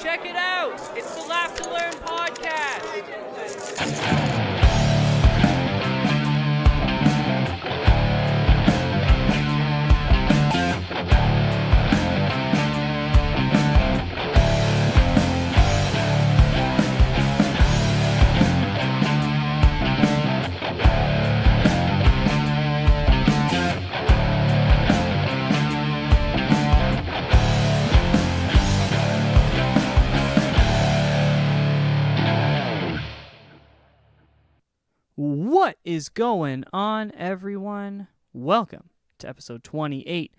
Check it out. It's the Laugh to Learn podcast. What is going on, everyone? Welcome to episode 28,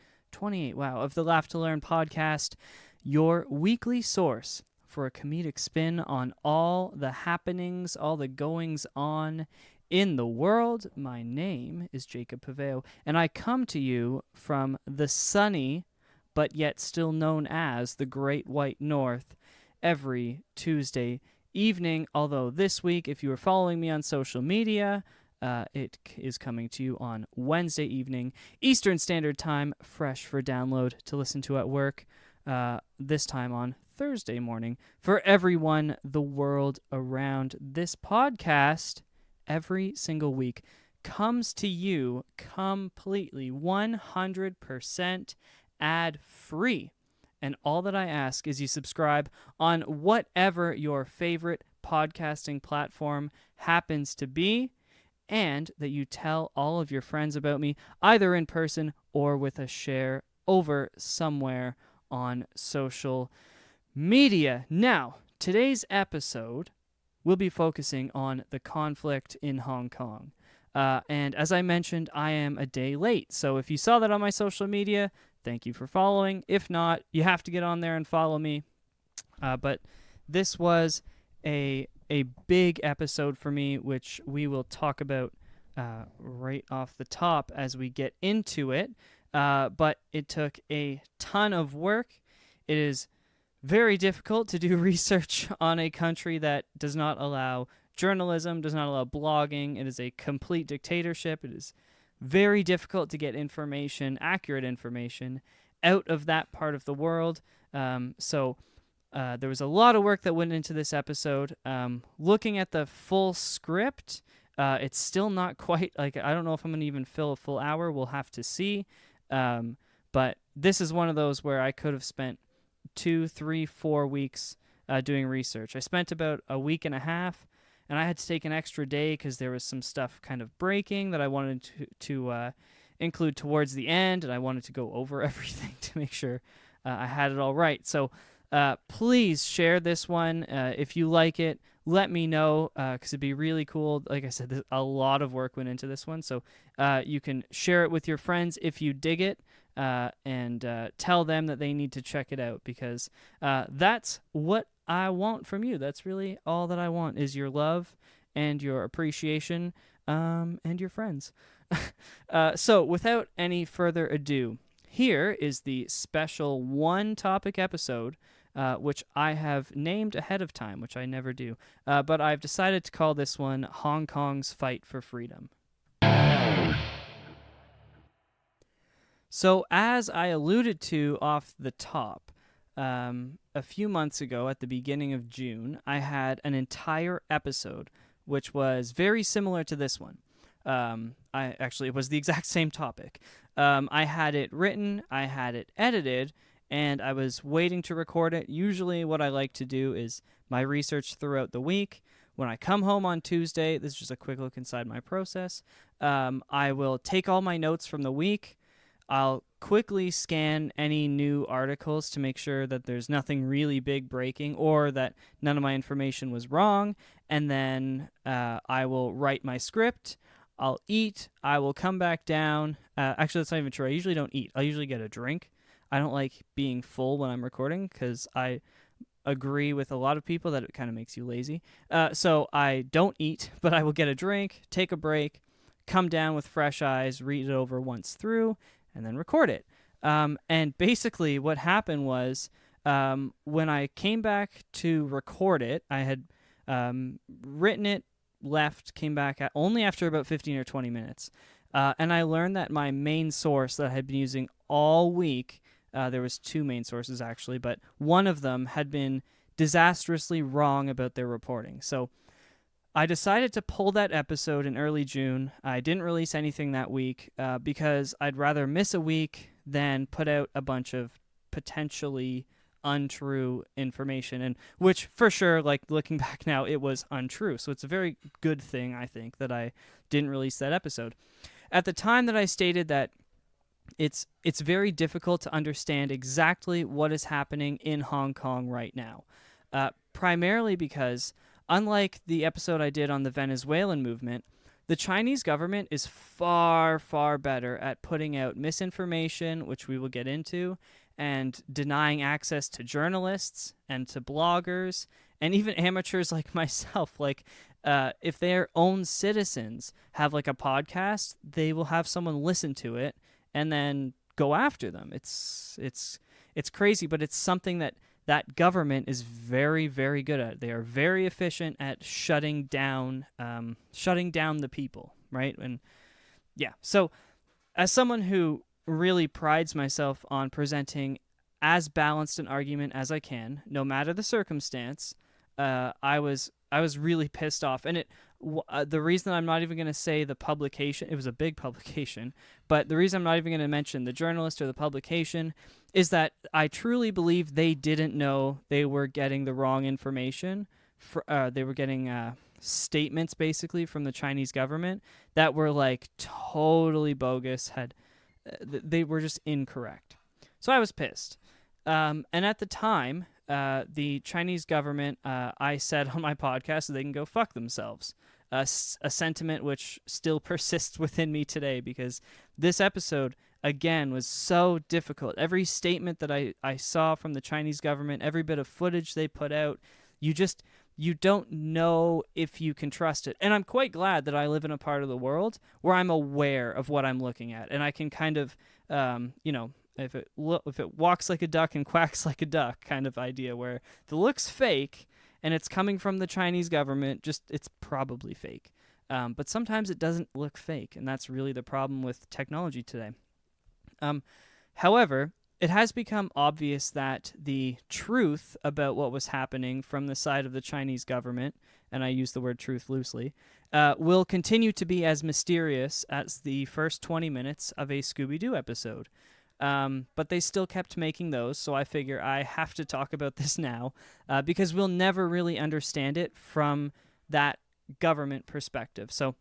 wow, of the Laugh to Learn podcast, your weekly source for a comedic spin on all the happenings, all the goings on in the world. My name is Jacob Paveo, and I come to you from the sunny, but yet still known as the Great White North, every Tuesday evening, although this week, if you were following me on social media, it is coming to you on Wednesday evening, Eastern Standard Time, fresh for download to listen to at work, this time on Thursday morning. For everyone the world around, this podcast, every single week, comes to you completely 100% ad-free. And all that I ask is you subscribe on whatever your favorite podcasting platform happens to be, and that you tell all of your friends about me, either in person or with a share over somewhere on social media. Now, today's episode will be focusing on the conflict in Hong Kong. And as I mentioned, I am a day late. So if you saw that on my social media, thank you for following. If not, you have to get on there and follow me. But this was a big episode for me, which we will talk about right off the top as we get into it. But it took a ton of work. It is very difficult to do research on a country that does not allow journalism, does not allow blogging. It is a complete dictatorship. It is very difficult to get information, accurate information, out of that part of the world. So there was a lot of work that went into this episode. Looking at the full script, it's still not quite, like, I don't know if I'm going to even fill a full hour. We'll have to see. But this is one of those where I could have spent 2, 3, 4 weeks doing research. I spent about a week and a half, and I had to take an extra day because there was some stuff kind of breaking that I wanted to include towards the end, and I wanted to go over everything to make sure I had it all right. So please share this one. If you like it, let me know, because it'd be really cool. Like I said, a lot of work went into this one, so you can share it with your friends if you dig it, and tell them that they need to check it out, because that's what I want from you. That's really all that I want, is your love and your appreciation, and your friends. So without any further ado, here is the special one-topic episode, which I have named ahead of time, which I never do. But I've decided to call this one Hong Kong's Fight for Freedom. So as I alluded to off the top, a few months ago, at the beginning of June, I had an entire episode which was very similar to this one. It was the exact same topic. I had it written, I had it edited, and I was waiting to record it. Usually what I like to do is my research throughout the week. When I come home on Tuesday, this is just a quick look inside my process, I will take all my notes from the week. I'll quickly scan any new articles to make sure that there's nothing really big breaking or that none of my information was wrong, and then I will write my script. I'll eat. I will come back down. Actually, that's not even true. I usually don't eat. I'll usually get a drink. I don't like being full when I'm recording because I agree with a lot of people that it kind of makes you lazy. So I don't eat, but I will get a drink, take a break, come down with fresh eyes, read it over once through, and then record it. And basically what happened was when I came back to record it, I had written it, left, came back only after about 15 or 20 minutes. And I learned that my main source that I had been using all week, there was two main sources actually, but one of them had been disastrously wrong about their reporting. So I decided to pull that episode in early June. I didn't release anything that week because I'd rather miss a week than put out a bunch of potentially untrue information, and which for sure, like looking back now, it was untrue. So it's a very good thing, I think, that I didn't release that episode. At the time that I stated that it's very difficult to understand exactly what is happening in Hong Kong right now, primarily because, unlike the episode I did on the Venezuelan movement, the Chinese government is far, far better at putting out misinformation, which we will get into, and denying access to journalists and to bloggers and even amateurs like myself. Like, if their own citizens have like a podcast, they will have someone listen to it and then go after them. It's crazy, but it's something that government is very, very good at. They are very efficient at shutting down the people, right? And yeah, so as someone who really prides myself on presenting as balanced an argument as I can, no matter the circumstance, I was really pissed off. And the reason I'm not even going to say the publication, it was a big publication, but the reason I'm not even going to mention the journalist or the publication is that I truly believe they didn't know they were getting the wrong information. They were getting statements basically from the Chinese government that were like totally bogus, they were just incorrect. So I was pissed. And at the time, the Chinese government, I said on my podcast, so they can go fuck themselves. A sentiment which still persists within me today, because this episode, again, was so difficult. Every statement that I saw from the Chinese government, every bit of footage they put out, you don't know if you can trust it. And I'm quite glad that I live in a part of the world where I'm aware of what I'm looking at, and I can kind of, if it walks like a duck and quacks like a duck kind of idea, where if it looks fake and it's coming from the Chinese government, it's probably fake. But sometimes it doesn't look fake, and that's really the problem with technology today. However, it has become obvious that the truth about what was happening from the side of the Chinese government, and I use the word truth loosely, will continue to be as mysterious as the first 20 minutes of a Scooby-Doo episode. But they still kept making those, so I figure I have to talk about this now, because we'll never really understand it from that government perspective. So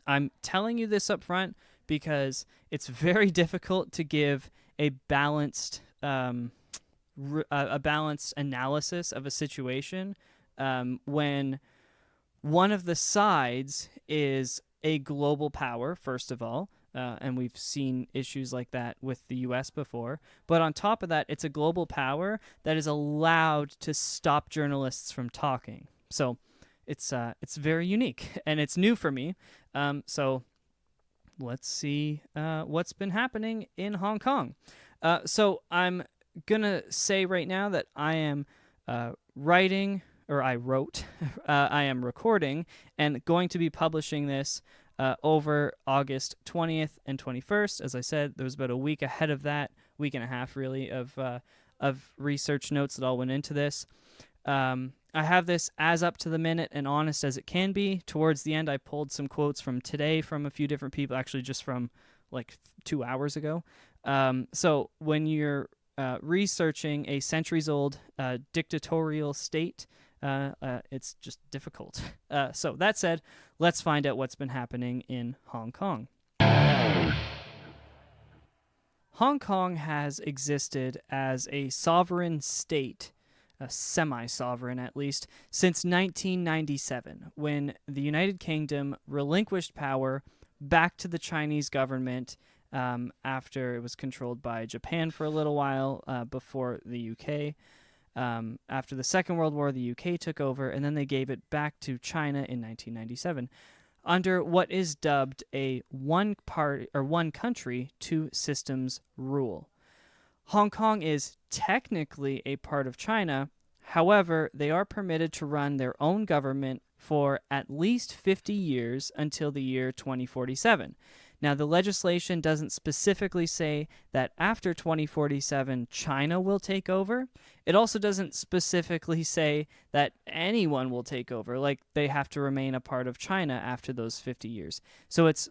I'm telling you this up front because it's very difficult to give a balanced analysis of a situation when one of the sides is a global power, first of all, and we've seen issues like that with the U.S. before. But on top of that, it's a global power that is allowed to stop journalists from talking. So it's very unique, and it's new for me. So let's see what's been happening in Hong Kong. So I'm going to say right now that I am I am recording and going to be publishing this over August 20th and 21st. As I said, there was about a week ahead of that, week and a half really, of research notes that all went into this. I have this as up to the minute and honest as it can be. Towards the end, I pulled some quotes from today from a few different people, actually just from like 2 hours ago. So when you're researching a centuries-old dictatorial state, it's just difficult. So that said, let's find out what's been happening in Hong Kong. Hong Kong has existed as a sovereign state, a semi-sovereign at least, since 1997, when the United Kingdom relinquished power back to the Chinese government after it was controlled by Japan for a little while before the UK. After the Second World War, the UK took over, and then they gave it back to China in 1997 under what is dubbed a one country, two systems rule. Hong Kong is technically a part of China. However, they are permitted to run their own government for at least 50 years until the year 2047. Now, the legislation doesn't specifically say that after 2047, China will take over. It also doesn't specifically say that anyone will take over, like they have to remain a part of China after those 50 years. So it's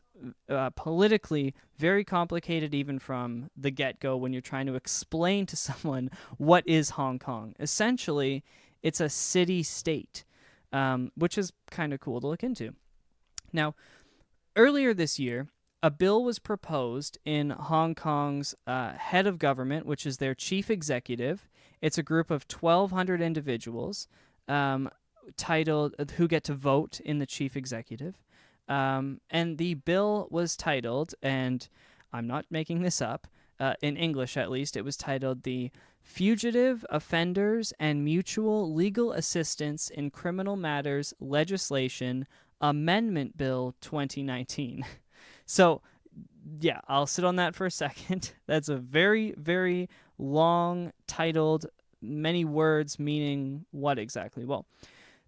politically very complicated even from the get-go when you're trying to explain to someone what is Hong Kong. Essentially, it's a city-state, which is kind of cool to look into. Now, earlier this year, a bill was proposed in Hong Kong's head of government, which is their chief executive. It's a group of 1,200 individuals titled who get to vote in the chief executive. And the bill was titled, and I'm not making this up, in English at least, it was titled the Fugitive Offenders and Mutual Legal Assistance in Criminal Matters Legislation Amendment Bill 2019. So, yeah, I'll sit on that for a second. That's a very, very long titled, many words meaning what exactly? Well,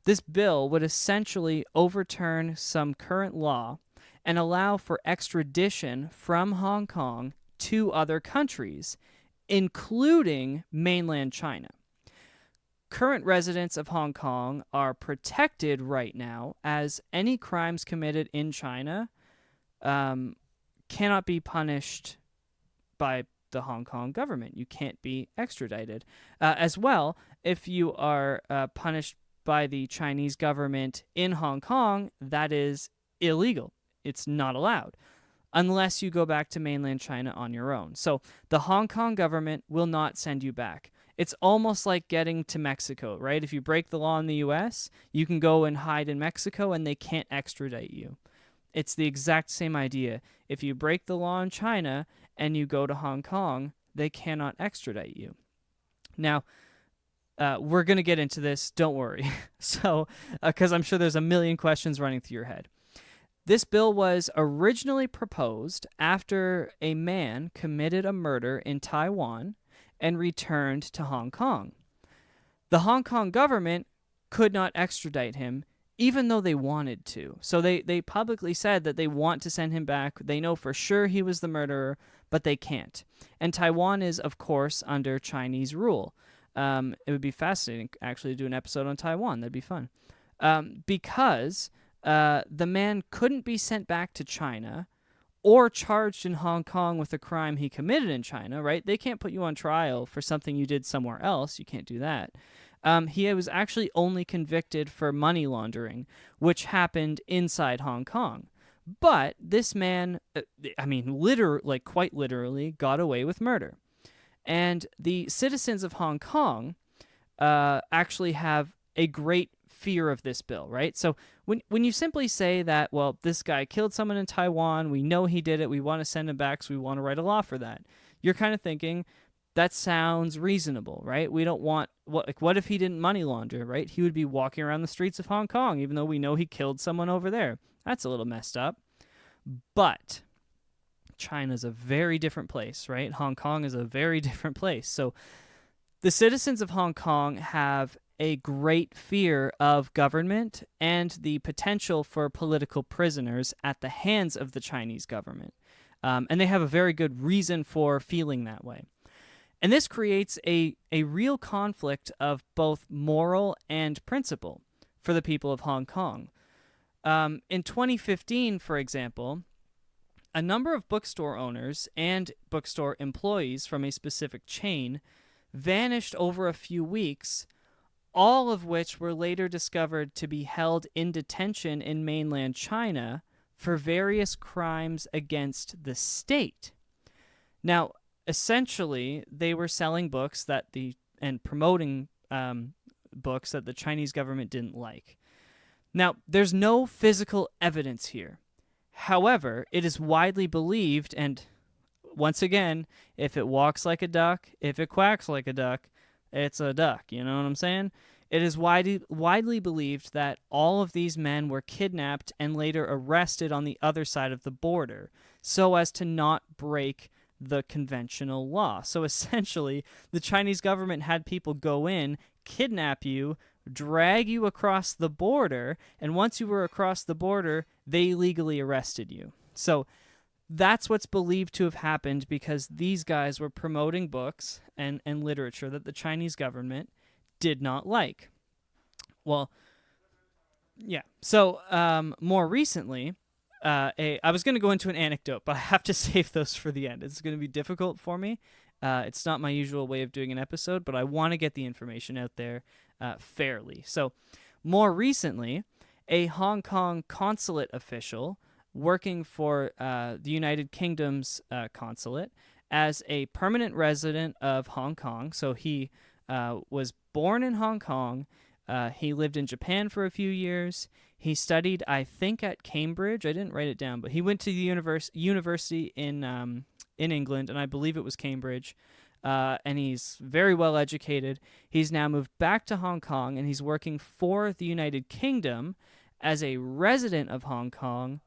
this bill would essentially overturn some current law and allow for extradition from Hong Kong to other countries, including mainland China. Current residents of Hong Kong are protected right now, as any crimes committed in China cannot be punished by the Hong Kong government. You can't be extradited. As well, if you are punished by the Chinese government in Hong Kong, that is illegal. It's not allowed unless you go back to mainland China on your own. So the Hong Kong government will not send you back. It's almost like getting to Mexico, right? If you break the law in the US, you can go and hide in Mexico and they can't extradite you. It's the exact same idea. If you break the law in China and you go to Hong Kong, they cannot extradite you. Now, we're going to get into this, don't worry. So, because I'm sure there's a million questions running through your head. This bill was originally proposed after a man committed a murder in Taiwan and returned to Hong Kong. The Hong Kong government could not extradite him, even though they wanted to. So they publicly said that they want to send him back. They know for sure he was the murderer, but they can't. And Taiwan is, of course, under Chinese rule. It would be fascinating, actually, to do an episode on Taiwan. That'd be fun. Because the man couldn't be sent back to China or charged in Hong Kong with a crime he committed in China, right? They can't put you on trial for something you did somewhere else. You can't do that. He was actually only convicted for money laundering, which happened inside Hong Kong. But this man, quite literally, got away with murder. And the citizens of Hong Kong actually have a great fear of this bill, right? So when you simply say that, well, this guy killed someone in Taiwan, we know he did it, we want to send him back, so we want to write a law for that, you're kind of thinking, that sounds reasonable, right? We don't want, what if he didn't money launder, right? He would be walking around the streets of Hong Kong, even though we know he killed someone over there. That's a little messed up. But China's a very different place, right? Hong Kong is a very different place. So the citizens of Hong Kong have a great fear of government and the potential for political prisoners at the hands of the Chinese government. And they have a very good reason for feeling that way. And this creates a real conflict of both moral and principle for the people of Hong Kong. In 2015, for example, a number of bookstore owners and bookstore employees from a specific chain vanished over a few weeks, all of which were later discovered to be held in detention in mainland China for various crimes against the state. Now, essentially, they were selling books and promoting books that the Chinese government didn't like. Now, there's no physical evidence here. However, it is widely believed, and once again, if it walks like a duck, if it quacks like a duck, it's a duck, you know what I'm saying? It is widely believed that all of these men were kidnapped and later arrested on the other side of the border so as to not break the conventional law. So essentially, the Chinese government had people go in, kidnap you, drag you across the border, and once you were across the border, they legally arrested you. So that's what's believed to have happened because these guys were promoting books and literature that the Chinese government did not like. Well, yeah. So more recently, I was going to go into an anecdote, but I have to save those for the end. It's going to be difficult for me. It's not my usual way of doing an episode, but I want to get the information out there fairly. So more recently, a Hong Kong consulate official working for the United Kingdom's consulate as a permanent resident of Hong Kong. So he was born in Hong Kong. He lived in Japan for a few years. He studied, I think, at Cambridge. I didn't write it down, but he went to the university in England, and I believe it was Cambridge. And he's very well educated. He's now moved back to Hong Kong, and he's working for the United Kingdom as a resident of Hong Kong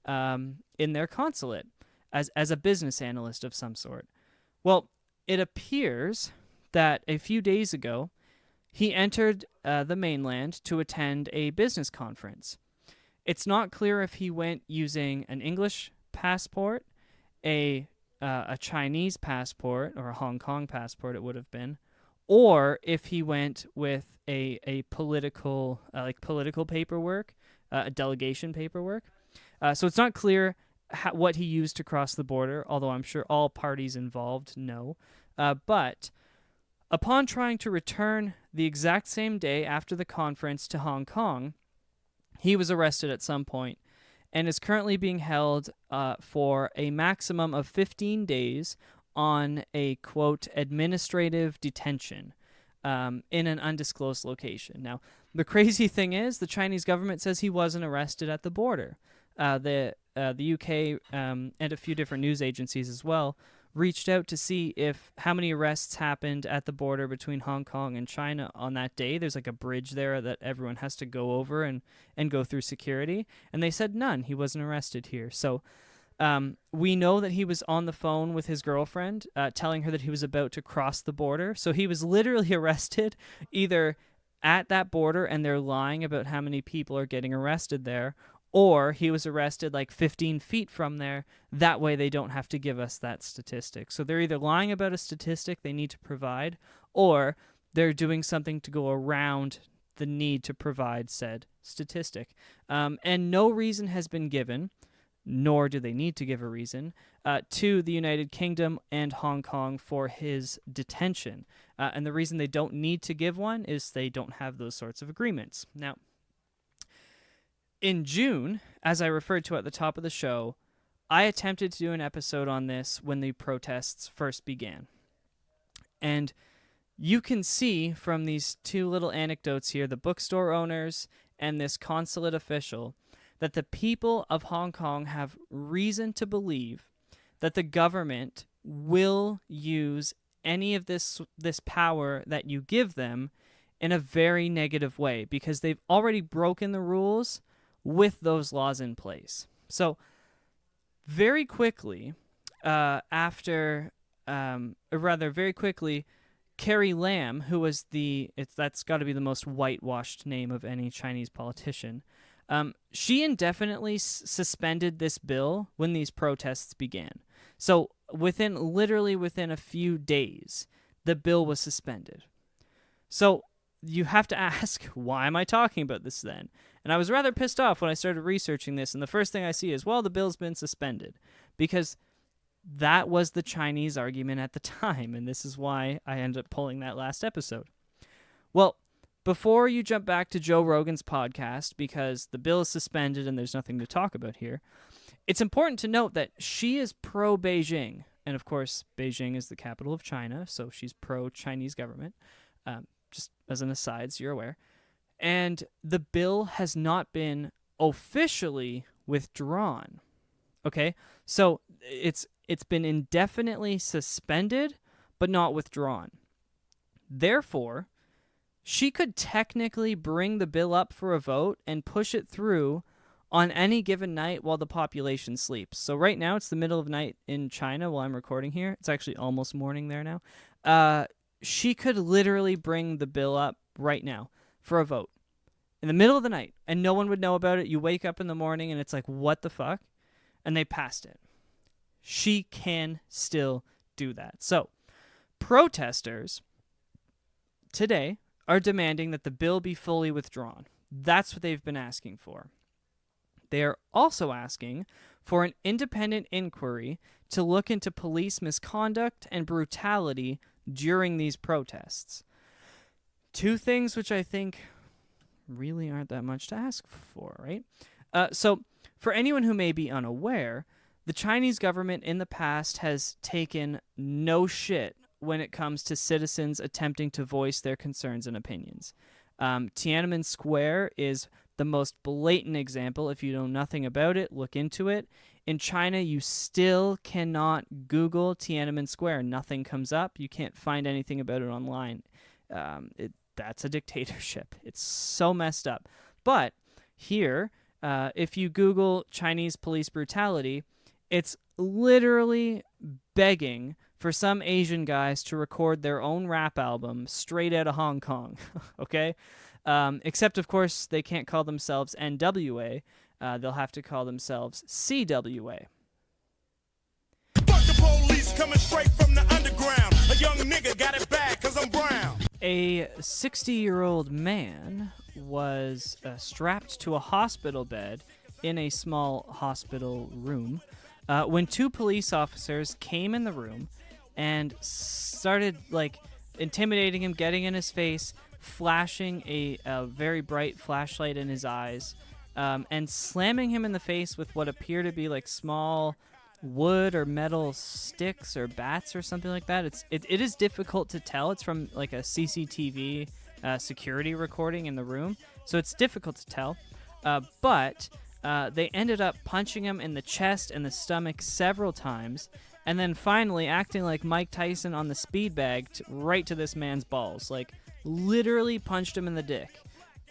in their consulate, as a business analyst of some sort. Well, it appears that a few days ago, he entered the mainland to attend a business conference. It's not clear if he went using an English passport, a Chinese passport, or a Hong Kong passport it would have been, or if he went with a political political paperwork, a delegation paperwork. So it's not clear what he used to cross the border, although I'm sure all parties involved know. But upon trying to return the exact same day after the conference to Hong Kong, he was arrested at some point and is currently being held for a maximum of 15 days on a, quote, administrative detention in an undisclosed location. Now, the crazy thing is the Chinese government says he wasn't arrested at the border. The UK and a few different news agencies as well reached out to see how many arrests happened at the border between Hong Kong and China on that day. There's like a bridge there that everyone has to go over and go through security. And they said none. He wasn't arrested here. So we know that he was on the phone with his girlfriend telling her that he was about to cross the border. So he was literally arrested either at that border and they're lying about how many people are getting arrested there, or he was arrested like 15 feet from there. That way they don't have to give us that statistic. So they're either lying about a statistic they need to provide, or they're doing something to go around the need to provide said statistic. And no reason has been given, nor do they need to give a reason, to the United Kingdom and Hong Kong for his detention. And the reason they don't need to give one is they don't have those sorts of agreements. Now, in June, as I referred to at the top of the show, I attempted to do an episode on this when the protests first began. And you can see from these two little anecdotes here, the bookstore owners and this consulate official, that the people of Hong Kong have reason to believe that the government will use any of this power that you give them in a very negative way, because they've already broken the rules with those laws in place. So very quickly, very quickly, Carrie Lam, who was that's got to be the most whitewashed name of any Chinese politician, she indefinitely suspended this bill when these protests began. So within a few days, the bill was suspended. So you have to ask, why am I talking about this then? And I was rather pissed off when I started researching this, and the first thing I see is, well, the bill's been suspended, because that was the Chinese argument at the time, and this is why I ended up pulling that last episode. Well, before you jump back to Joe Rogan's podcast, because the bill is suspended and there's nothing to talk about here, it's important to note that she is pro-Beijing, and of course, Beijing is the capital of China, so she's pro-Chinese government, just as an aside, so you're aware. And the bill has not been officially withdrawn. Okay? So it's been indefinitely suspended, but not withdrawn. Therefore, she could technically bring the bill up for a vote and push it through on any given night while the population sleeps. So right now, it's the middle of night in China while I'm recording here. It's actually almost morning there now. She could literally bring the bill up right now for a vote in the middle of the night, and no one would know about it. You wake up in the morning, and it's like, what the fuck? And they passed it. She can still do that. So, protesters today are demanding that the bill be fully withdrawn. That's what they've been asking for. They are also asking for an independent inquiry to look into police misconduct and brutality during these protests. Two things which I think really aren't that much to ask for, right? So, for anyone who may be unaware, the Chinese government in the past has taken no shit when it comes to citizens attempting to voice their concerns and opinions. Tiananmen Square is the most blatant example. If you know nothing about it, look into it. In China, you still cannot Google Tiananmen Square. Nothing comes up. You can't find anything about it online. That's a dictatorship. It's so messed up. But here, if you Google Chinese police brutality, it's literally begging for some Asian guys to record their own rap album straight out of Hong Kong, okay? Except, of course, they can't call themselves NWA. They'll have to call themselves CWA. Fuck the police coming straight from the underground. A young nigga got it bad 'cause I'm brown. A 60-year-old man was strapped to a hospital bed in a small hospital room when two police officers came in the room and started intimidating him, getting in his face, flashing a very bright flashlight in his eyes, and slamming him in the face with what appear to be small wood or metal sticks or bats or something like that. It is difficult to tell. It's from a CCTV security recording in the room, so it's difficult to tell. But they ended up punching him in the chest and the stomach several times, and then finally acting like Mike Tyson on the speed bag right to this man's balls. Literally punched him in the dick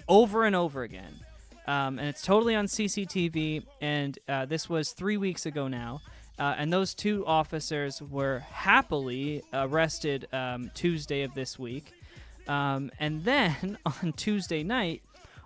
over and over again. And it's totally on CCTV, and this was 3 weeks ago now. And those two officers were happily arrested Tuesday of this week. And then on Tuesday night,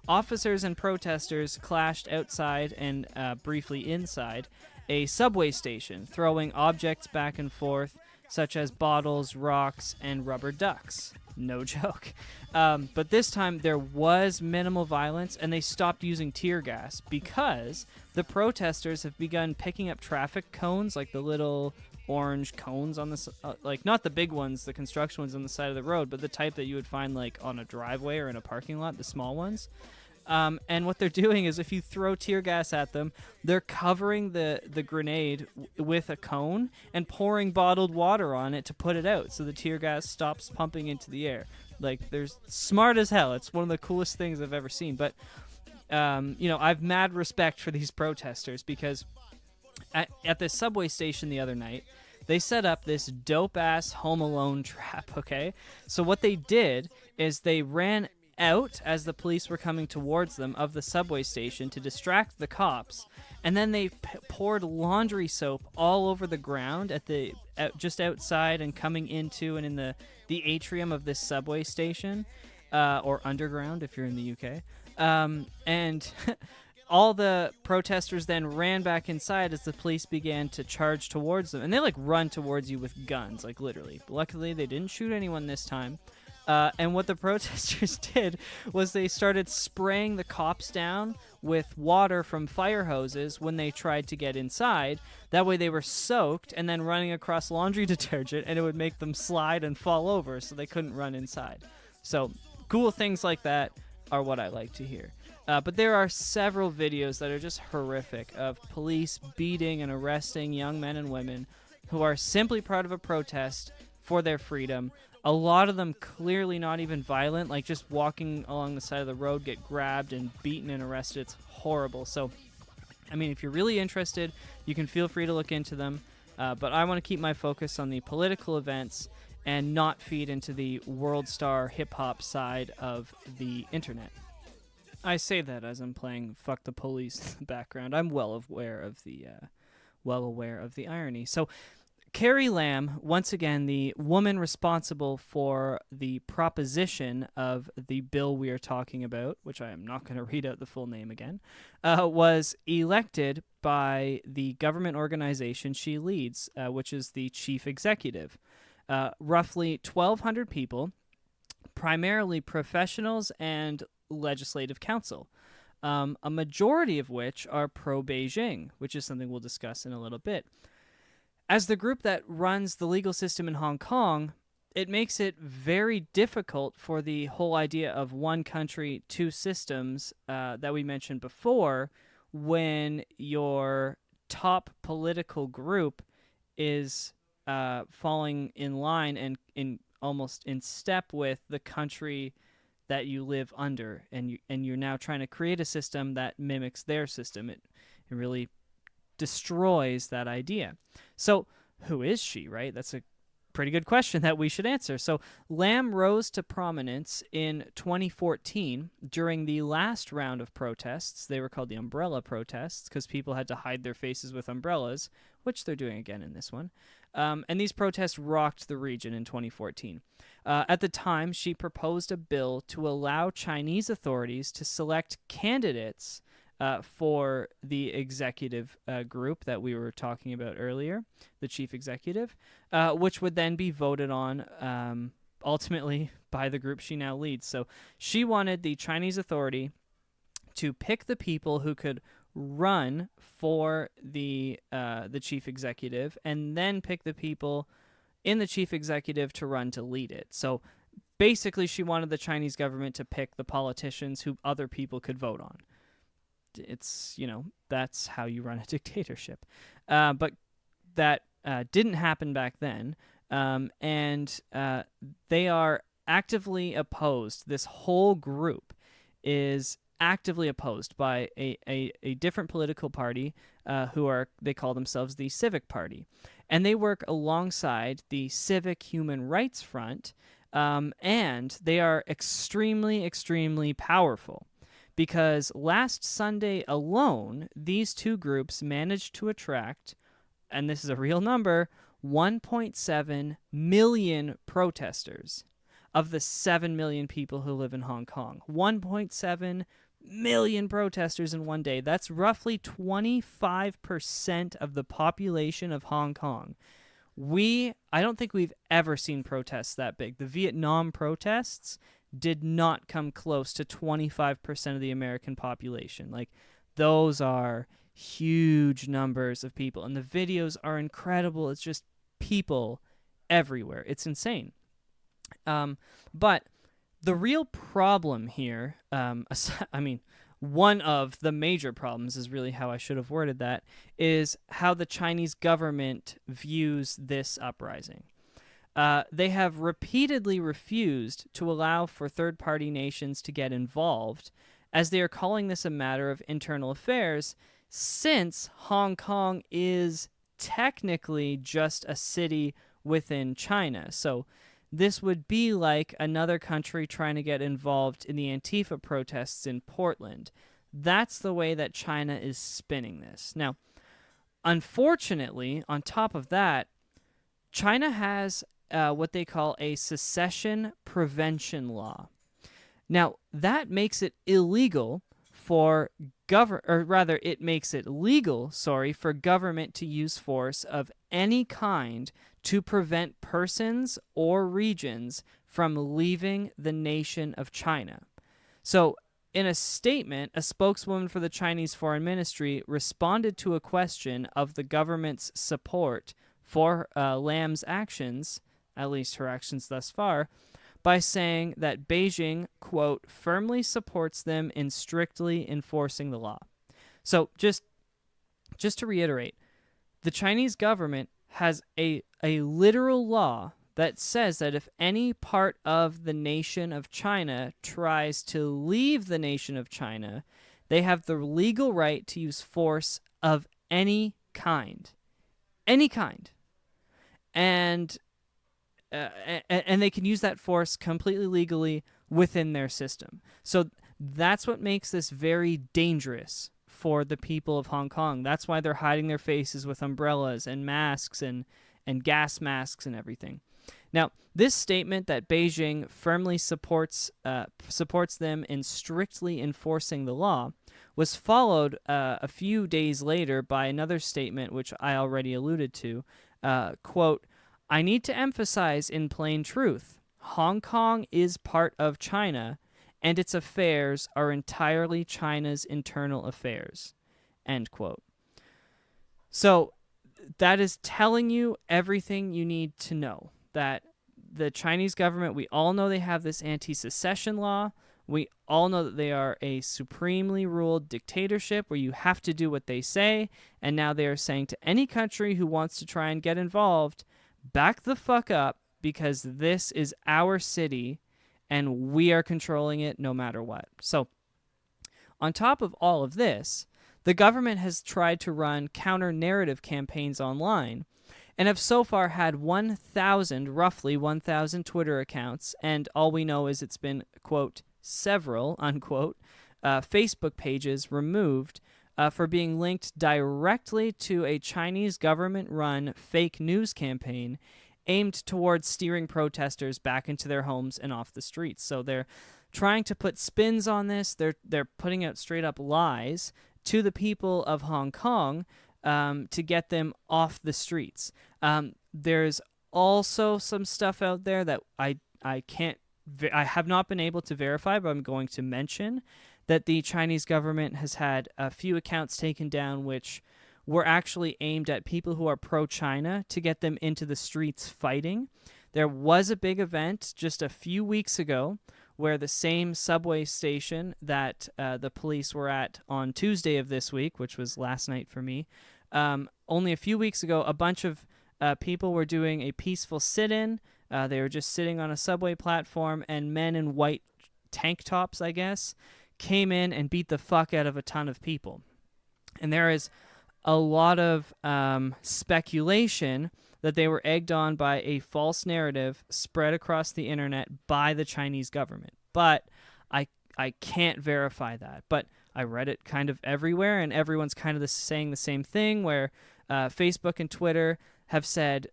officers and protesters clashed outside and briefly inside a subway station, throwing objects back and forth, such as bottles, rocks, and rubber ducks. No joke. But this time there was minimal violence, and they stopped using tear gas because the protesters have begun picking up traffic cones, like the little orange cones on the not the big ones, the construction ones on the side of the road, but the type that you would find on a driveway or in a parking lot, the small ones. And what they're doing is if you throw tear gas at them, they're covering the grenade with a cone and pouring bottled water on it to put it out so the tear gas stops pumping into the air. They're smart as hell. It's one of the coolest things I've ever seen. But, I've mad respect for these protesters because at the subway station the other night, they set up this dope-ass Home Alone trap, okay? So what they did is they ran out as the police were coming towards them of the subway station to distract the cops, and then they poured laundry soap all over the ground just outside and coming into and in the atrium of this subway station, or underground if you're in the UK, and all the protesters then ran back inside as the police began to charge towards them, and they run towards you with guns, literally. Luckily they didn't shoot anyone this time. And what the protesters did was they started spraying the cops down with water from fire hoses when they tried to get inside. That way they were soaked and then running across laundry detergent, and it would make them slide and fall over so they couldn't run inside. So cool things like that are what I like to hear. But there are several videos that are just horrific of police beating and arresting young men and women who are simply part of a protest for their freedom. A lot of them clearly not even violent, just walking along the side of the road, get grabbed and beaten and arrested. It's horrible. So, if you're really interested, you can feel free to look into them. But I want to keep my focus on the political events and not feed into the world star hip-hop side of the internet. I say that as I'm playing Fuck the Police in the background. I'm well aware of the irony. So, Carrie Lam, once again, the woman responsible for the proposition of the bill we are talking about, which I am not going to read out the full name again, was elected by the government organization she leads, which is the chief executive. Roughly 1,200 people, primarily professionals and legislative council, a majority of which are pro-Beijing, which is something we'll discuss in a little bit. As the group that runs the legal system in Hong Kong, it makes it very difficult for the whole idea of one country, two systems that we mentioned before, when your top political group is falling in line and almost in step with the country that you live under, and you're now trying to create a system that mimics their system. It really destroys that idea. So who is she, right? That's a pretty good question that we should answer. So Lam rose to prominence in 2014 during the last round of protests. They were called the umbrella protests because people had to hide their faces with umbrellas, which they're doing again in this one. And these protests rocked the region in 2014. At the time, she proposed a bill to allow Chinese authorities to select candidates for the executive group that we were talking about earlier, the chief executive, which would then be voted on ultimately by the group she now leads. So she wanted the Chinese authority to pick the people who could run for the chief executive, and then pick the people in the chief executive to run to lead it. So basically, she wanted the Chinese government to pick the politicians who other people could vote on. It's, that's how you run a dictatorship. But that didn't happen back then. And they are actively opposed. This whole group is actively opposed by a different political party they call themselves the Civic Party. And they work alongside the Civic Human Rights Front, and they are extremely, extremely powerful. Because last Sunday alone, these two groups managed to attract, and this is a real number, 1.7 million protesters of the 7 million people who live in Hong Kong. 1.7 million protesters in one day. That's roughly 25% of the population of Hong Kong. I don't think we've ever seen protests that big. The Vietnam protests did not come close to 25% of the American population. Like, those are huge numbers of people, and the videos are incredible. It's just people everywhere. It's insane. But the real problem here, one of the major problems is really how I should have worded that, is how the Chinese government views this uprising. They have repeatedly refused to allow for third-party nations to get involved, as they are calling this a matter of internal affairs, since Hong Kong is technically just a city within China. So this would be like another country trying to get involved in the Antifa protests in Portland. That's the way that China is spinning this. Now, unfortunately, on top of that, China has what they call a secession prevention law. Now, that makes it illegal for it makes it legal, for government to use force of any kind to prevent persons or regions from leaving the nation of China. So, in a statement, a spokeswoman for the Chinese Foreign Ministry responded to a question of the government's support for Lam's actions, at least her actions thus far, by saying that Beijing, quote, firmly supports them in strictly enforcing the law. So just to reiterate, the Chinese government has a literal law that says that if any part of the nation of China tries to leave the nation of China, they have the legal right to use force of any kind. Any kind. And they can use that force completely legally within their system. So that's what makes this very dangerous for the people of Hong Kong. That's why they're hiding their faces with umbrellas and masks and gas masks and everything. Now, this statement that Beijing firmly supports them in strictly enforcing the law was followed a few days later by another statement, which I already alluded to. Quote, "I need to emphasize in plain truth, Hong Kong is part of China, and its affairs are entirely China's internal affairs." End quote. So that is telling you everything you need to know. That the Chinese government, we all know they have this anti-secession law. We all know that they are a supremely ruled dictatorship where you have to do what they say. And now they are saying to any country who wants to try and get involved, back the fuck up, because this is our city and we are controlling it no matter what. So on top of all of this, the government has tried to run counter-narrative campaigns online and have so far had roughly 1,000 Twitter accounts, and all we know is it's been, quote, several, unquote, Facebook pages removed for being linked directly to a Chinese government-run fake news campaign aimed towards steering protesters back into their homes and off the streets. So they're trying to put spins on this. They're putting out straight-up lies to the people of Hong Kong to get them off the streets. There's also some stuff out there that I have not been able to verify, but I'm going to mention that the Chinese government has had a few accounts taken down which were actually aimed at people who are pro-China to get them into the streets fighting. There was a big event just a few weeks ago where the same subway station that the police were at on Tuesday of this week, which was last night for me, only a few weeks ago, a bunch of people were doing a peaceful sit-in. They were just sitting on a subway platform, and men in white tank tops, I guess, came in and beat the fuck out of a ton of people. And there is a lot of speculation that they were egged on by a false narrative spread across the internet by the Chinese government. But I can't verify that. But I read it kind of everywhere, and everyone's kind of saying the same thing, where Facebook and Twitter have said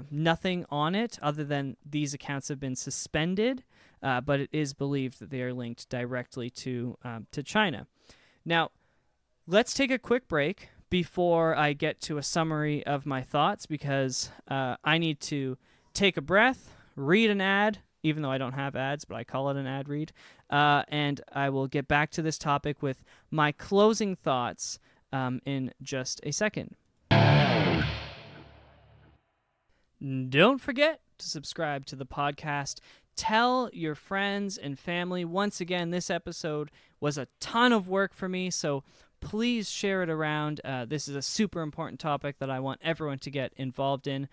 nothing on it other than these accounts have been suspended, but it is believed that they are linked directly to China. Now, let's take a quick break before I get to a summary of my thoughts, because I need to take a breath, read an ad, even though I don't have ads, but I call it an ad read, and I will get back to this topic with my closing thoughts in just a second. Don't forget to subscribe to the podcast. Tell your friends and family. Once again, this episode was a ton of work for me, so please share it around. This is a super important topic that I want everyone to get involved in.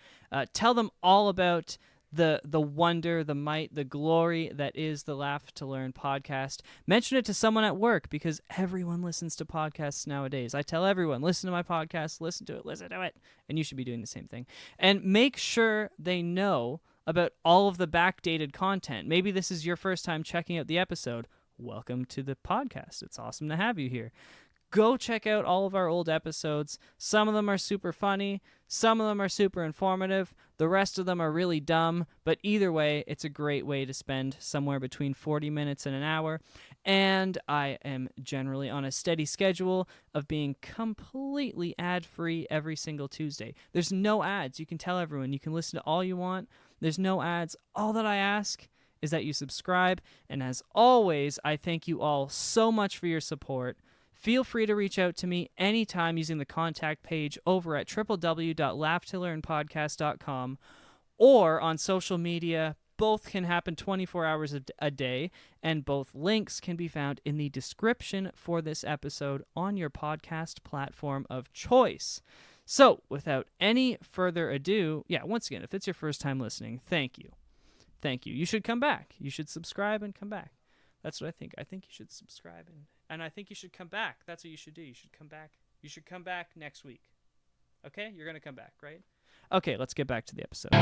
Tell them all about the wonder, the might, the glory that is the Laugh to Learn podcast. Mention it to someone at work, because everyone listens to podcasts nowadays. I tell everyone, listen to my podcast, listen to it, and you should be doing the same thing. And make sure they know about all of the backdated content. Maybe this is your first time checking out the episode. Welcome to the podcast. It's awesome to have you here. Go check out all of our old episodes. Some of them are super funny. Some of them are super informative. The rest of them are really dumb. But either way, it's a great way to spend somewhere between 40 minutes and an hour. And I am generally on a steady schedule of being completely ad-free every single Tuesday. There's no ads. You can tell everyone. You can listen to all you want. There's no ads. All that I ask is that you subscribe. And as always, I thank you all so much for your support. Feel free to reach out to me anytime using the contact page over at www.laughtolearnpodcast.com or on social media. Both can happen 24 hours a day, and both links can be found in the description for this episode on your podcast platform of choice. So, without any further ado, once again, if it's your first time listening, thank you. Thank you. You should come back. You should subscribe and come back. That's what I think. I think you should subscribe and I think you should come back. That's what you should do. You should come back. You should come back next week. Okay? You're going to come back, right? Okay, let's get back to the episode.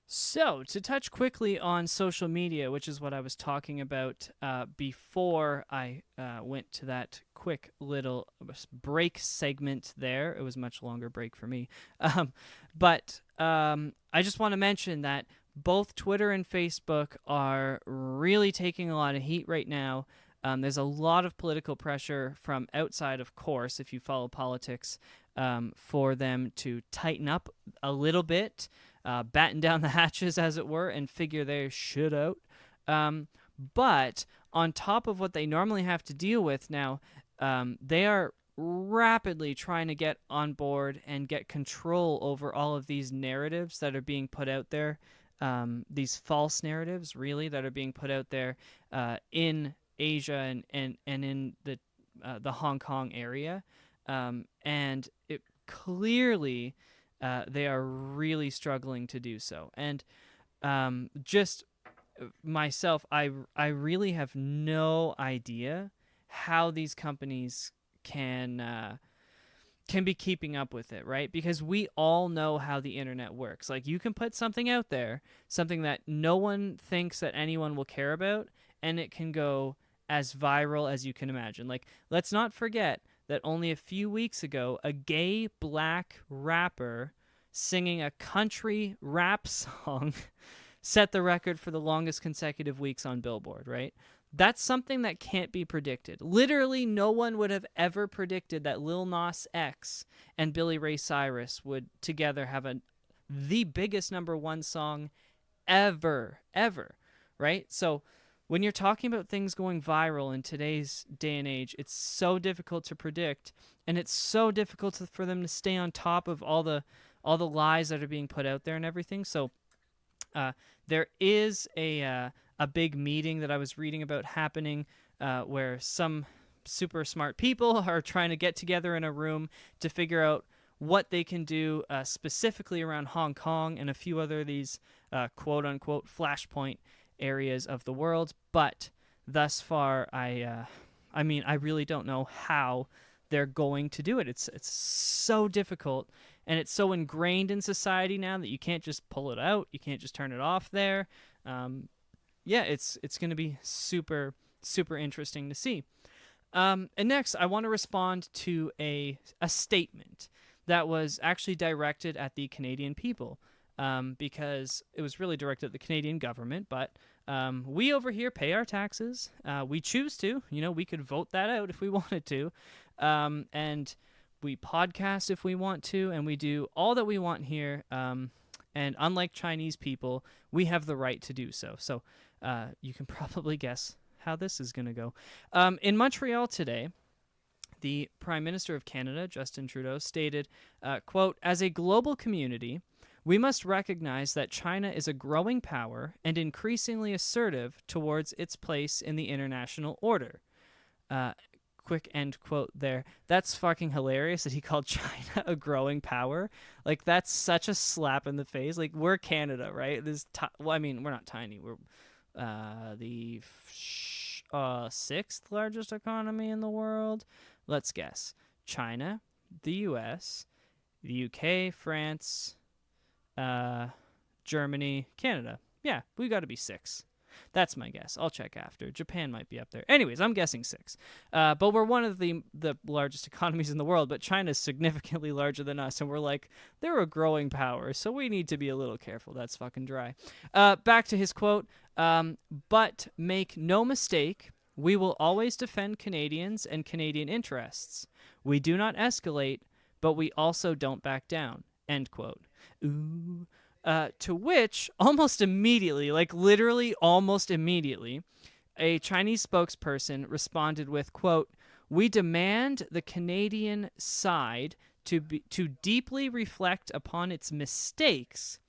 So So, to touch quickly on social media, which is what I was talking about before I went to that quick little break segment there. It was a much longer break for me. But I just want to mention that both Twitter and Facebook are really taking a lot of heat right now. There's a lot of political pressure from outside, of course, if you follow politics, for them to tighten up a little bit. Batten down the hatches, as it were, and figure their shit out. But on top of what they normally have to deal with now, they are rapidly trying to get on board and get control over all of these narratives that are being put out there, these false narratives, really, that are being put out there in Asia and in the Hong Kong area. And it clearly... they are really struggling to do so. And just myself, I really have no idea how these companies can be keeping up with it, right? Because we all know how the internet works. Like, you can put something out there, something that no one thinks that anyone will care about, and it can go as viral as you can imagine. Like, let's not forget that only a few weeks ago, a gay black rapper singing a country rap song set the record for the longest consecutive weeks on Billboard, right? That's something that can't be predicted. Literally, no one would have ever predicted that Lil Nas X and Billy Ray Cyrus would together have the biggest #1 song ever, right? So when you're talking about things going viral in today's day and age, it's so difficult to predict, and it's so difficult for them to stay on top of all the lies that are being put out there and everything. So there is a big meeting that I was reading about happening where some super smart people are trying to get together in a room to figure out what they can do specifically around Hong Kong and a few other of these quote-unquote flashpoint areas of the world. But thus far, I really don't know how they're going to do it. It's so difficult, and it's so ingrained in society now that you can't just pull it out. You can't just turn it off there. It's going to be super, super interesting to see. And next, I want to respond to a statement that was actually directed at the Canadian people, because it was really directed at the Canadian government, but we over here pay our taxes. We choose to. We could vote that out if we wanted to. And we podcast if we want to, and we do all that we want here. And unlike Chinese people, we have the right to do so. So you can probably guess how this is going to go. In Montreal today, the Prime Minister of Canada, Justin Trudeau, stated, quote, "As a global community, we must recognize that China is a growing power and increasingly assertive towards its place in the international order." Quick end quote there. That's fucking hilarious that he called China a growing power. Like, that's such a slap in the face. Like, we're Canada, right? We're not tiny. We're the sixth largest economy in the world. Let's guess. China, the US, the UK, France, Germany, Canada. Yeah, we got to be 6. That's my guess. I'll check after. Japan might be up there. Anyways, I'm guessing 6. But we're one of the largest economies in the world, but China's significantly larger than us, and we're like, they're a growing power, so we need to be a little careful. That's fucking dry. Back to his quote, "But make no mistake, we will always defend Canadians and Canadian interests. We do not escalate, but we also don't back down." End quote. Ooh. To which, almost immediately, like literally almost immediately, a Chinese spokesperson responded with, quote, "We demand the Canadian side to deeply reflect upon its mistakes,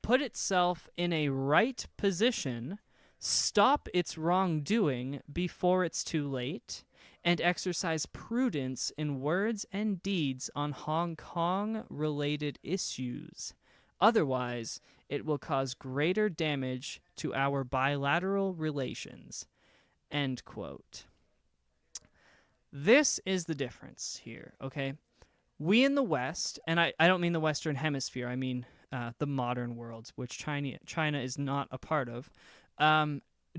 put itself in a right position, stop its wrongdoing before it's too late, and exercise prudence in words and deeds on Hong Kong-related issues. Otherwise, it will cause greater damage to our bilateral relations." End quote. This is the difference here, okay? We in the West, and I don't mean the Western Hemisphere, I mean the modern world, which China is not a part of,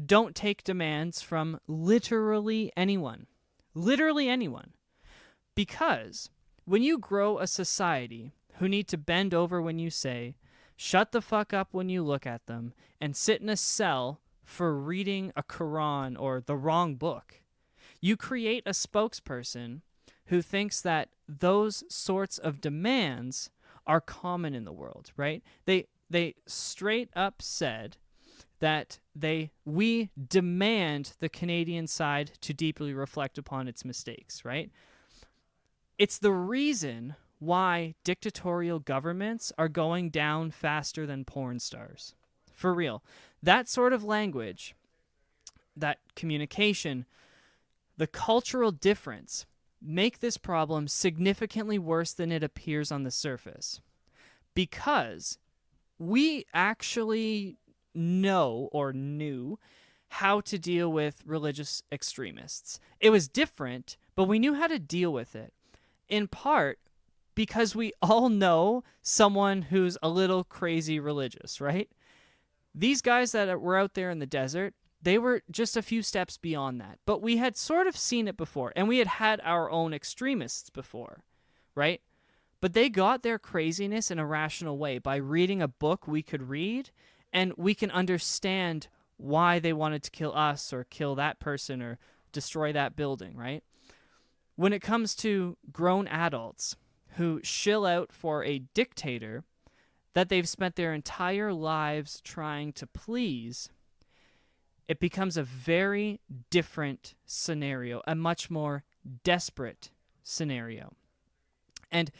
don't take demands from literally anyone. Literally anyone. Because when you grow a society who need to bend over when you say, shut the fuck up when you look at them, and sit in a cell for reading a Quran or the wrong book, you create a spokesperson who thinks that those sorts of demands are common in the world, right? They straight up said that we demand the Canadian side to deeply reflect upon its mistakes, right? It's the reason why dictatorial governments are going down faster than porn stars. For real. That sort of language, that communication, the cultural difference make this problem significantly worse than it appears on the surface. Because we actually know or knew how to deal with religious extremists. It was different, but we knew how to deal with it. In part because we all know someone who's a little crazy religious, right? These guys that were out there in the desert, they were just a few steps beyond that. But we had sort of seen it before, and we had our own extremists before, right? But they got their craziness in a rational way by reading a book we could read, and we can understand why they wanted to kill us or kill that person or destroy that building, right? When it comes to grown adults who shill out for a dictator that they've spent their entire lives trying to please, it becomes a very different scenario, a much more desperate scenario. And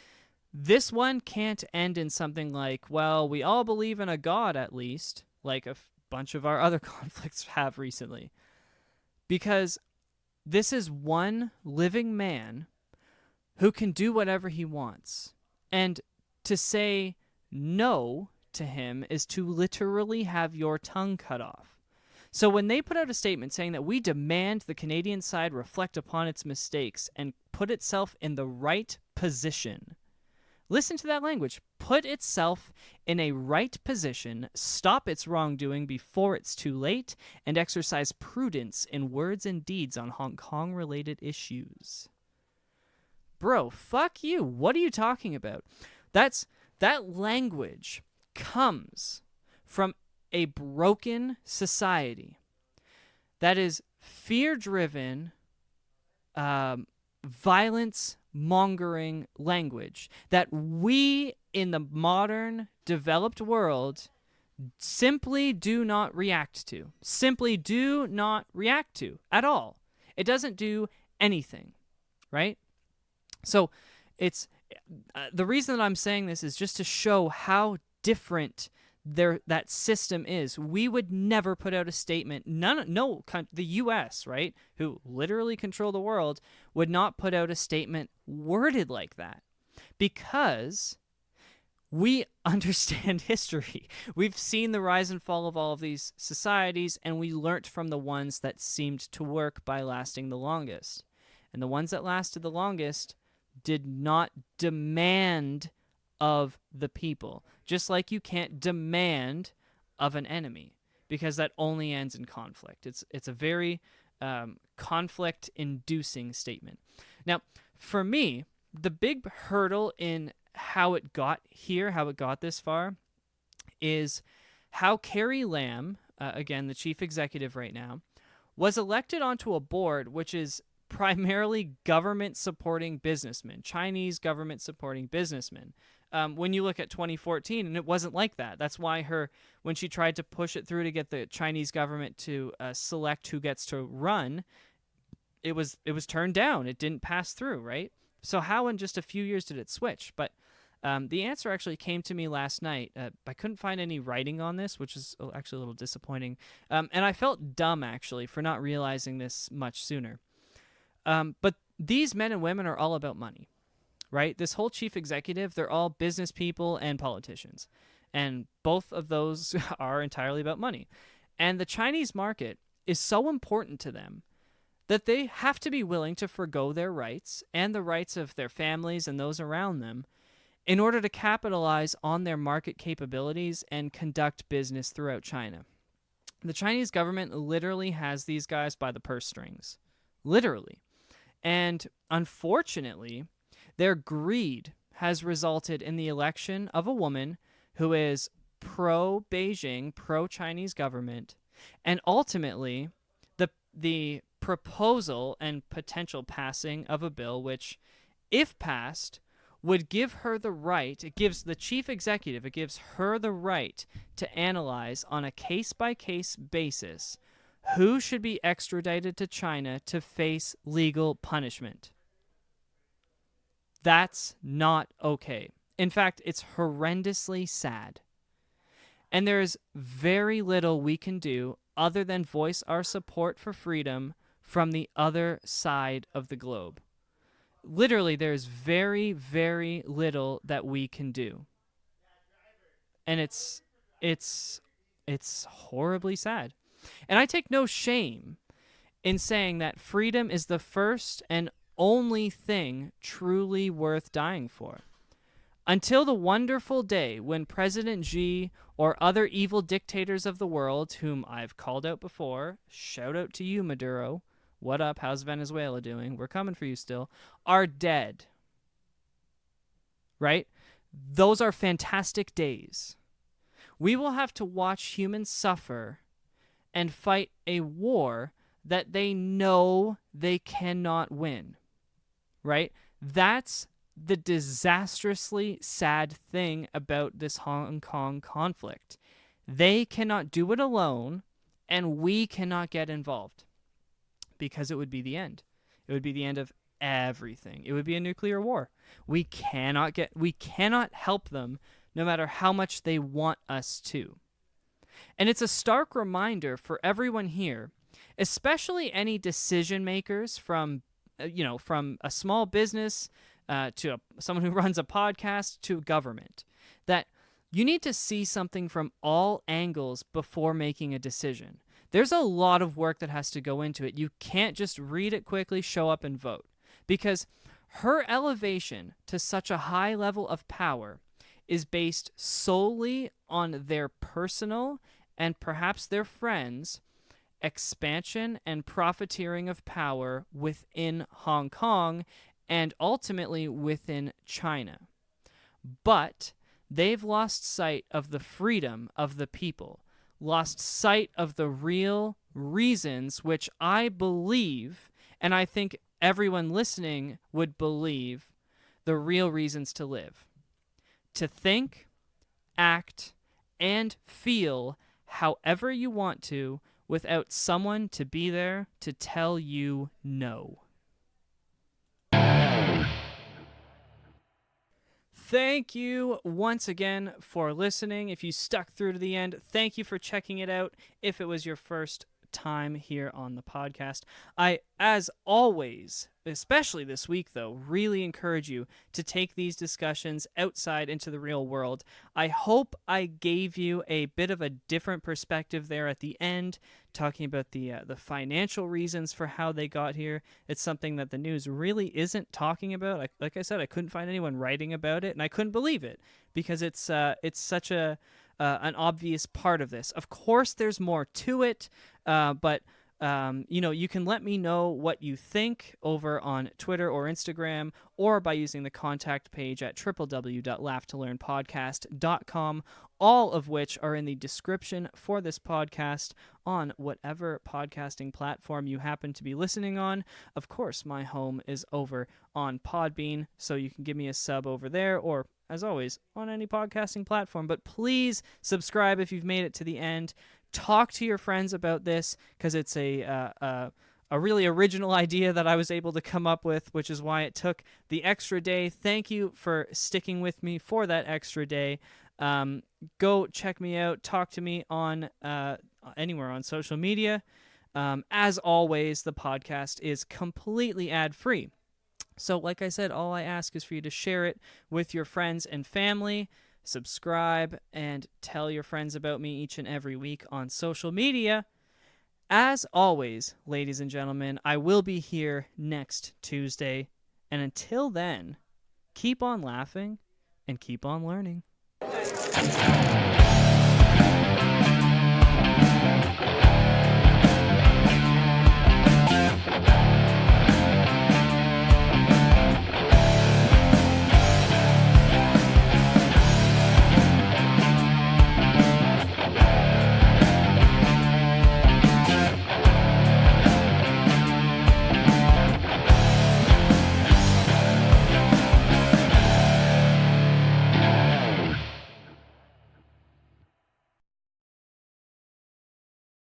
this one can't end in something like, well, we all believe in a God at least, like a bunch of our other conflicts have recently. Because this is one living man who can do whatever he wants. And to say no to him is to literally have your tongue cut off. So when they put out a statement saying that we demand the Canadian side reflect upon its mistakes and put itself in the right position, listen to that language, put itself in a right position, stop its wrongdoing before it's too late, and exercise prudence in words and deeds on Hong Kong-related issues. Bro, fuck you. What are you talking about? That language comes from a broken society that is fear-driven, violence-mongering language that we in the modern developed world simply do not react to. Simply do not react to at all. It doesn't do anything, right? So it's the reason that I'm saying this is just to show how different that system is. We would never put out a statement. The U.S., right, who literally control the world, would not put out a statement worded like that because we understand history. We've seen the rise and fall of all of these societies, and we learnt from the ones that seemed to work by lasting the longest. And the ones that lasted the longest did not demand of the people, just like you can't demand of an enemy, because that only ends in conflict. It's a very conflict-inducing statement. Now, for me, the big hurdle in how it got here, how it got this far, is how Carrie Lam, again, the chief executive right now, was elected onto a board which is primarily government-supporting businessmen, Chinese government-supporting businessmen. When you look at 2014, and it wasn't like that. That's why when she tried to push it through to get the Chinese government to select who gets to run, it was turned down. It didn't pass through, right? So how in just a few years did it switch? But the answer actually came to me last night. I couldn't find any writing on this, which is actually a little disappointing. And I felt dumb, actually, for not realizing this much sooner. But these men and women are all about money, right? This whole chief executive, they're all business people and politicians. And both of those are entirely about money. And the Chinese market is so important to them that they have to be willing to forgo their rights and the rights of their families and those around them in order to capitalize on their market capabilities and conduct business throughout China. The Chinese government literally has these guys by the purse strings. Literally. And unfortunately, their greed has resulted in the election of a woman who is pro-Beijing, pro-Chinese government, and ultimately the proposal and potential passing of a bill which, if passed, would give her the right, it gives the chief executive, it gives her the right to analyze on a case-by-case basis who should be extradited to China to face legal punishment. That's not okay. In fact, it's horrendously sad. And there's very little we can do other than voice our support for freedom from the other side of the globe. Literally, there's very, very little that we can do. And it's horribly sad. And I take no shame in saying that freedom is the first and only thing truly worth dying for. Until the wonderful day when President Xi or other evil dictators of the world, whom I've called out before, shout out to you, Maduro, what up, how's Venezuela doing? We're coming for you still, are dead. Right? Those are fantastic days. We will have to watch humans suffer and fight a war that they know they cannot win. Right? That's the disastrously sad thing about this Hong Kong conflict. They cannot do it alone, and we cannot get involved because it would be the end. It would be the end of everything. It would be a nuclear war. We cannot help them no matter how much they want us to. And it's a stark reminder for everyone here, especially any decision makers from a small business to someone who runs a podcast to government, that you need to see something from all angles before making a decision. There's a lot of work that has to go into it. You can't just read it quickly, show up, and vote. Because her elevation to such a high level of power is based solely on their personal and perhaps their friends' expansion and profiteering of power within Hong Kong and ultimately within China. But they've lost sight of the freedom of the people, lost sight of the real reasons, which I believe, and I think everyone listening would believe, the real reasons to live. To think, act, and feel however you want to without someone to be there to tell you no. Thank you once again for listening. If you stuck through to the end, thank you for checking it out. If it was your first time here on the podcast, I, as always, especially this week though, really encourage you to take these discussions outside into the real world. I hope I gave you a bit of a different perspective there at the end, talking about the financial reasons for how they got here. It's something that the news really isn't talking about. Like I said, I couldn't find anyone writing about it, and I couldn't believe it because it's such an obvious part of this. Of course, there's more to it, but you can let me know what you think over on Twitter or Instagram, or by using the contact page at www.laughtolearnpodcast.com, all of which are in the description for this podcast on whatever podcasting platform you happen to be listening on. Of course, my home is over on Podbean, so you can give me a sub over there, or as always, on any podcasting platform. But please subscribe if you've made it to the end. Talk to your friends about this, because it's a really original idea that I was able to come up with, which is why it took the extra day. Thank you for sticking with me for that extra day. Go check me out. Talk to me on anywhere on social media. As always, the podcast is completely ad-free. So like I said, all I ask is for you to share it with your friends and family, subscribe, and tell your friends about me each and every week on social media. As always, ladies and gentlemen, I will be here next Tuesday. And until then, keep on laughing and keep on learning.